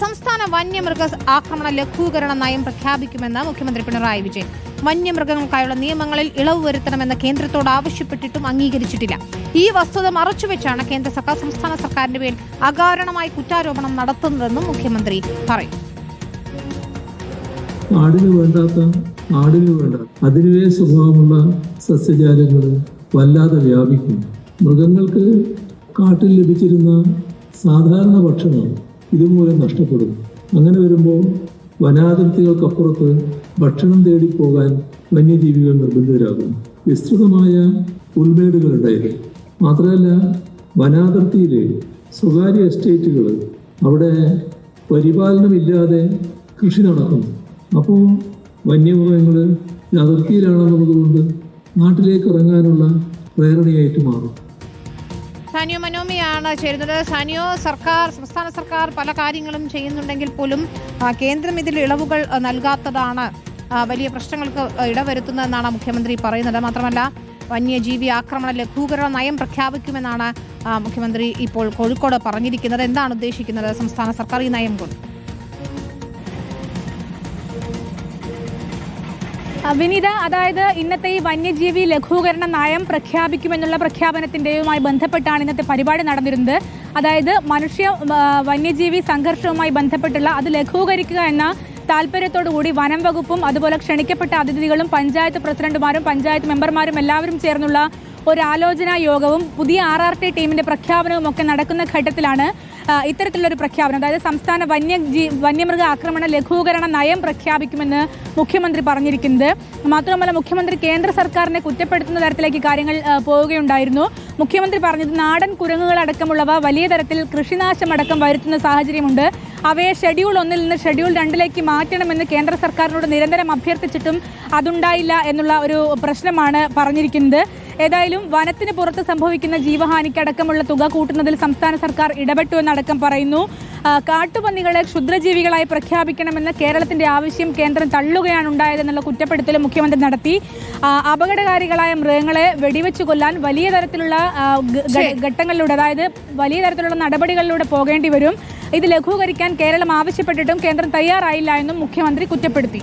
സംസ്ഥാന വന്യമൃഗ ആക്രമണ ലഘൂകരണ നയം പ്രഖ്യാപിക്കുമെന്ന് മുഖ്യമന്ത്രി പിണറായി വിജയൻ. വന്യമൃഗങ്ങൾക്കായുള്ള നിയമങ്ങളിൽ ഇളവ് വരുത്തണമെന്ന് കേന്ദ്രത്തോട് ആവശ്യപ്പെട്ടിട്ടും അംഗീകരിച്ചിട്ടില്ല. ഈ വസ്തുത മറച്ചുവെച്ചാണ് കേന്ദ്ര സർക്കാർ സംസ്ഥാന സർക്കാരിന്റെ പേരിൽ അകാരണമായി കുറ്റാരോപണം നടത്തുന്നതെന്നും മുഖ്യമന്ത്രി പറയും. ആടിന് വേണ്ടാത്ത അതിനുവേ സ്വഭാവമുള്ള സസ്യജാലങ്ങൾ വല്ലാതെ വ്യാപിക്കും. മൃഗങ്ങൾക്ക് കാട്ടിൽ ലഭിച്ചിരുന്ന സാധാരണ ഭക്ഷണം ഇതുമൂലം നഷ്ടപ്പെടും. അങ്ങനെ വരുമ്പോൾ വനാതിർത്തികൾക്കപ്പുറത്ത് ഭക്ഷണം തേടിപ്പോകാൻ വന്യജീവികൾ നിർബന്ധിതരാകും. വിസ്തൃതമായ പുൽമേടുകളുണ്ടായിരുന്നു. മാത്രമല്ല, വനാതിർത്തിയിലെ സ്വകാര്യ എസ്റ്റേറ്റുകൾ അവിടെ പരിപാലനമില്ലാതെ കൃഷി നടക്കുന്നു. അപ്പോൾ വന്യമൃഗങ്ങൾ അതിർത്തിയിലാണെന്നുള്ളതുകൊണ്ട് നാട്ടിലേക്ക് ഇറങ്ങാനുള്ള പ്രേരണയായിട്ട് മാറും. സാനിയോ മനോമിയാണ് ചേരുന്നത്. സാനിയോ, സംസ്ഥാന സർക്കാർ പല കാര്യങ്ങളും ചെയ്യുന്നുണ്ടെങ്കിൽ പോലും കേന്ദ്രം ഇതിൽ ഇളവുകൾ നൽകാത്തതാണ് വലിയ പ്രശ്നങ്ങൾക്ക് ഇടവരുത്തുന്നതെന്നാണ് മുഖ്യമന്ത്രി പറയുന്നത്. മാത്രമല്ല, വന്യജീവി ആക്രമണ ലഘൂകരണ നയം പ്രഖ്യാപിക്കുമെന്നാണ് മുഖ്യമന്ത്രി ഇപ്പോൾ കോഴിക്കോട് പറഞ്ഞിരിക്കുന്നത്. എന്താണ് ഉദ്ദേശിക്കുന്നത് സംസ്ഥാന സർക്കാർ ഈ നയം കൊണ്ട്? വിനീത, അതായത് ഇന്നത്തെ ഈ വന്യജീവി ലഘൂകരണ നയം പ്രഖ്യാപിക്കുമെന്നുള്ള പ്രഖ്യാപനത്തിൻ്റെയുമായി ബന്ധപ്പെട്ടാണ് ഇന്നത്തെ പരിപാടി നടന്നിരുന്നത്. അതായത് വന്യജീവി സംഘർഷവുമായി ബന്ധപ്പെട്ടുള്ള അത് ലഘൂകരിക്കുക എന്ന താല്പര്യത്തോടുകൂടി വനം വകുപ്പും അതുപോലെ ക്ഷണിക്കപ്പെട്ട അതിഥികളും പഞ്ചായത്ത് പ്രസിഡന്റുമാരും പഞ്ചായത്ത് മെമ്പർമാരും എല്ലാവരും ചേർന്നുള്ള ഒരു ആലോചനാ യോഗവും പുതിയ RRT ടീമിന്റെ പ്രഖ്യാപനവും ഒക്കെ നടക്കുന്ന ഘട്ടത്തിലാണ് ഇത്തരത്തിലുള്ളൊരു പ്രഖ്യാപനം. അതായത് സംസ്ഥാന വന്യമൃഗ ആക്രമണ ലഘൂകരണ നയം പ്രഖ്യാപിക്കുമെന്ന് മുഖ്യമന്ത്രി പറഞ്ഞിരിക്കുന്നത്. മാത്രമല്ല, മുഖ്യമന്ത്രി കേന്ദ്ര സർക്കാരിനെ കുറ്റപ്പെടുത്തുന്ന തരത്തിലേക്ക് കാര്യങ്ങൾ പോവുകയുണ്ടായിരുന്നു. മുഖ്യമന്ത്രി പറഞ്ഞത് നാടൻ കുരങ്ങുകളടക്കമുള്ളവ വലിയ തരത്തിൽ കൃഷിനാശമടക്കം വരുത്തുന്ന സാഹചര്യമുണ്ട്. അവയെ ഷെഡ്യൂൾ 1 നിന്ന് ഷെഡ്യൂൾ 2 മാറ്റണമെന്ന് കേന്ദ്ര സർക്കാരിനോട് നിരന്തരം അഭ്യർത്ഥിച്ചിട്ടും അതുണ്ടായില്ല എന്നുള്ള ഒരു പ്രശ്നമാണ് പറഞ്ഞിരിക്കുന്നത്. ഏതായാലും വനത്തിന് പുറത്ത് സംഭവിക്കുന്ന ജീവഹാനിക്കടക്കമുള്ള തുക കൂട്ടുന്നതിൽ സംസ്ഥാന സർക്കാർ ഇടപെട്ടു എന്നടക്കം പറയുന്നു. കാട്ടുപന്നികളെ ക്ഷുദ്രജീവികളായി പ്രഖ്യാപിക്കണമെന്ന് കേരളത്തിന്റെ ആവശ്യം കേന്ദ്രം തള്ളുകയാണ് ഉണ്ടായതെന്നുള്ള കുറ്റപ്പെടുത്തലും മുഖ്യമന്ത്രി നടത്തി. അപകടകാരികളായ മൃഗങ്ങളെ വെടിവെച്ചു കൊല്ലാൻ വലിയ തരത്തിലുള്ള ഘട്ടങ്ങളിലൂടെ, അതായത് വലിയ തരത്തിലുള്ള നടപടികളിലൂടെ പോകേണ്ടി വരും. ഇത് ലഘൂകരിക്കാൻ കേരളം ആവശ്യപ്പെട്ടിട്ടും കേന്ദ്രം തയ്യാറായില്ല എന്നും മുഖ്യമന്ത്രി കുറ്റപ്പെടുത്തി.